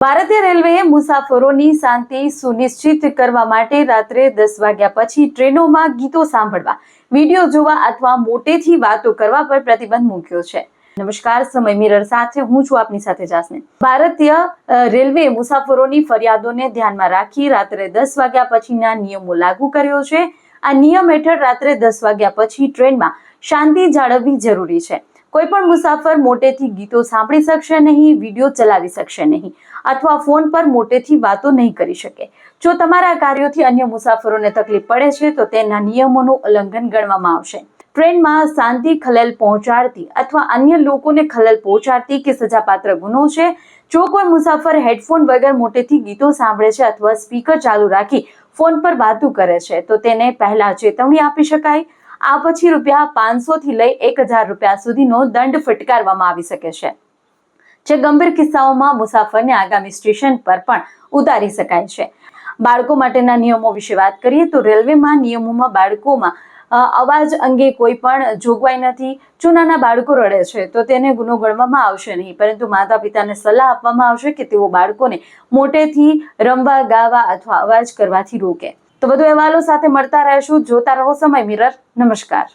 ભારતીય રેલવેએ મુસાફરોની શાંતિ સુનિશ્ચિત કરવા માટે રાત્રે 10 વાગ્યા પછી ટ્રેનોમાં ગીતો સાંભળવા, વિડીયો જોવા અથવા મોટેથી વાતો કરવા પર પ્રતિબંધ મૂક્યો છે. નમસ્કાર, સમય મિરર સાથે હું છું આપની સાથે જાસ્મીન. ભારતીય રેલવે મુસાફરોની ફરિયાદોને ધ્યાનમાં રાખી રાત્રે 10 વાગ્યા પછીના નિયમો લાગુ કર્યો છે. આ નિયમ હેઠળ રાત્રે 10 વાગ્યા પછી ટ્રેનમાં શાંતિ જાળવવી જરૂરી છે. કોઈ પણ મુસાફર મોટેથી ગીતો સાંભળી શકશે નહીં, વિડીયો ચલાવી શકશે નહીં અથવા ફોન પર મોટેથી વાતો નહીં કરી શકે. જો તમારા કાર્યોથી અન્ય મુસાફરોને તકલીફ પડે છે તો તેના નિયમોનું ઉલ્લંઘન ગણવામાં આવશે. ટ્રેનમાં શાંતિ ખલેલ પહોંચાડતી અથવા અન્ય લોકોને ખલેલ પહોંચાડતી કે સજાપાત્ર ગુનો છે. જો કોઈ મુસાફર હેડફોન વગર મોટેથી ગીતો સાંભળે છે અથવા સ્પીકર ચાલુ રાખી ફોન પર વાતો કરે છે તો તેને પહેલા ચેતવણી આપી શકાય. આ પછી ₹500 થી લઈ ₹1000 સુધીનો દંડ ફટકારવામાં આવી શકે છે, જે ગંભીર કિસ્સાઓમાં મુસાફરને આગામી સ્ટેશન પર પણ ઉતારી શકાય છે. બાળકો માટેના નિયમો વિશે વાત કરીએ તો રેલવેમાં નિયમોમાં બાળકોમાં અવાજ અંગે કોઈ પણ જોગવાઈ નથી. જો નાના બાળકો રડે છે તો તેને ગુનો ગણવામાં આવશે નહીં, પરંતુ માતા પિતાને સલાહ આપવામાં આવશે કે તેઓ બાળકોને મોટેથી રમવા, ગાવા અથવા અવાજ કરવાથી રોકે. તો વધુ અહેવાલો સાથે મળતા રહેશું. જોતા રહો સમય મિરર. નમસ્કાર.